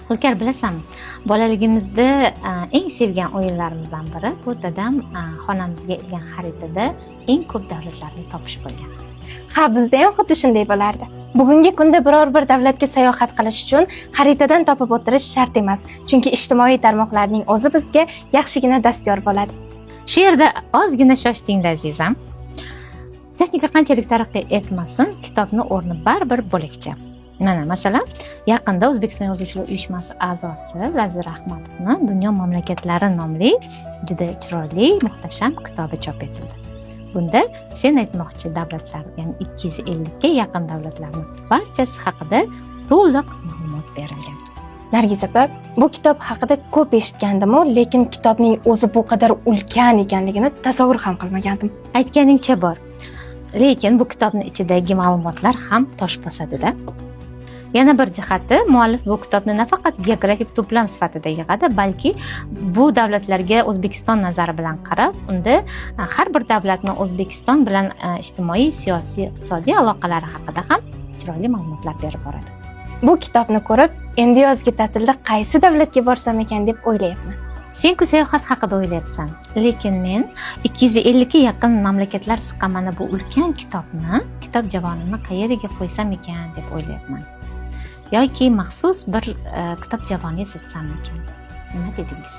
Hulkar, bilasanmi, bolaligimizda eng sevgan o'yinlarimizdan biri bu dadam xonamizga ilgan xaritada eng ko'p davlatlarni topish bo'lgan. Ha, bizda ham xuddi shunday bo'lardi. Bugungi kunda biror bir davlatga sayohat qilish uchun xaritadan topib o'tirish shart emas, chunki ijtimoiy tarmoqlarning o'zi bizga yaxshigina dastyor bo'ladi. Shu yerda ozgina shoshdinglar azizam. Texnika qanchalik taraqqiy etmasin, kitobni o'rni baribir bo'lakcha. Mana masalan, yaqinda O'zbekiston Yozuvchilar uyushmasi a'zosi Lazir Ahmadovni Dunyo mamlakatlari nomli juda chiroyli, muhtasham kitobi chop etildi. Bunda sen aytmoqchi davlatlar, ya'ni 250 ga yaqin davlatlarning barchasi haqida to'liq ma'lumot berilgan. Nargiz opa, bu kitob haqida ko'p eshitgandim-u, lekin kitobning o'zi bu qadar ulkan ekanligini tasavvur ham qilmagandim. Aytganingcha bor. Lekin bu kitobning ichidagi ma'lumotlar ham tosh bosadi-da. Yana bir jihati, muallif bu kitobni nafaqat geografik to'plam sifatida yig'adi, balki bu davlatlarga O'zbekiston nazari bilan qarab, unda har bir davlatning O'zbekiston bilan ijtimoiy, siyosiy, iqtisodiy aloqalari haqida ham chiroyli ma'lumotlar berib boradi. Bu kitobni ko'rib, endi yozgi ta'tilda qaysi davlatga borsam ekan deb o'ylayapman. Sen-ku sayohat haqida o'ylayapsan, lekin men 250 ga yaqin mamlakatlar siqqan bu ulkan kitobni, kitob javonini qayerga qo'ysam ekan deb o'ylayapman. Yoki maxsus bir kitob javoni yasasam ekan. Nima dedingiz?